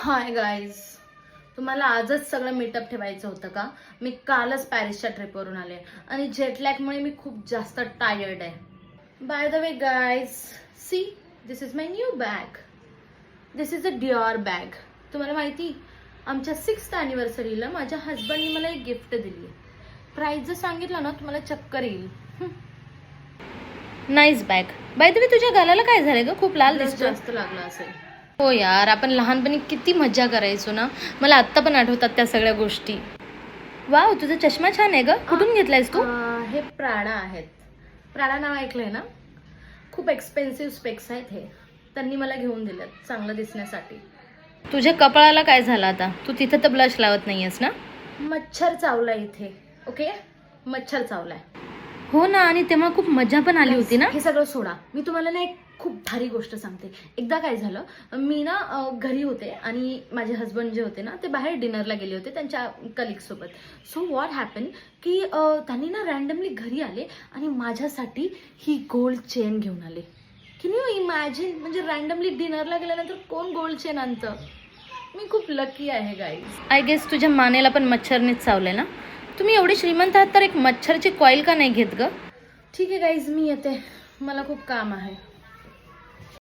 Hi guys, तुम्हाला आजच सगळं मीटअप ठेवायचं होतं का? मी कालच पॅरिसच्या ट्रिपवरून आले आणि जेटलॅगमुळे मी खूप जास्त टायर्ड आहे. By the way guys, see this is my new bag. This is a Dior bag. तुम्हाला माहिती, आमच्या 6th ॲनिव्हर्सरीला माझ्या हजबंडनी मला एक गिफ्ट दिली. प्राईस जर सांगितलं ना तुम्हाला चक्कर येईल. Nice bag. By the way, तुझ्या गालाला काय झालंय ग? खूप लाल दिसतो. जास्त लागला असेल. हो यार, आपण लहानपणी किती मज्जा करायचो ना. मला आत्ता पण आठवतात त्या सगळ्या गोष्टी. वाव, तुझा चष्मा छान आहे ग. कुठून घेतलायस तू? हे प्राडा आहेत. प्राडा नाव ऐकलंय ना? खूप एक्सपेन्सिव्ह स्पेक्स आहेत हे. त्यांनी मला घेऊन दिलेत चांगलं दिसण्यासाठी. तुझ्या कपाळाला काय झालं आता? तू तिथं तर ब्लश लावत नाहीयेस ना? मच्छर चावलाय इथे. ओके, मच्छर चावलाय. हो ना, आणि तेव्हा खूप मजा पण आली होती ना. हे सगळं सोडा, मी तुम्हाला ना एक खूप भारी गोष्ट सांगते. एकदा काय झालं, मी ना घरी होते आणि माझे हस्बंड जे होते ना ते बाहेर डिनरला गेले होते त्यांच्या कलिग सोबत. सो व्हॉट हॅपन की त्यांनी ना रँडमली घरी आले आणि माझ्यासाठी ही गोल्ड चेन घेऊन आले. Can you imagine? म्हणजे रँडमली डिनरला गेल्यानंतर कोण गोल्ड चेन आणतं? मी खूप लकी आहे गाईज. आय गेस तुझ्या मानेला पण मच्छरनेच चावलंय ना. तुम्ही एवढे श्रीमंत आहात तर एक मच्छरची कॉईल का नाही घेत ग? ठीक आहे गाईज, मी येते. मला खूप काम आहे.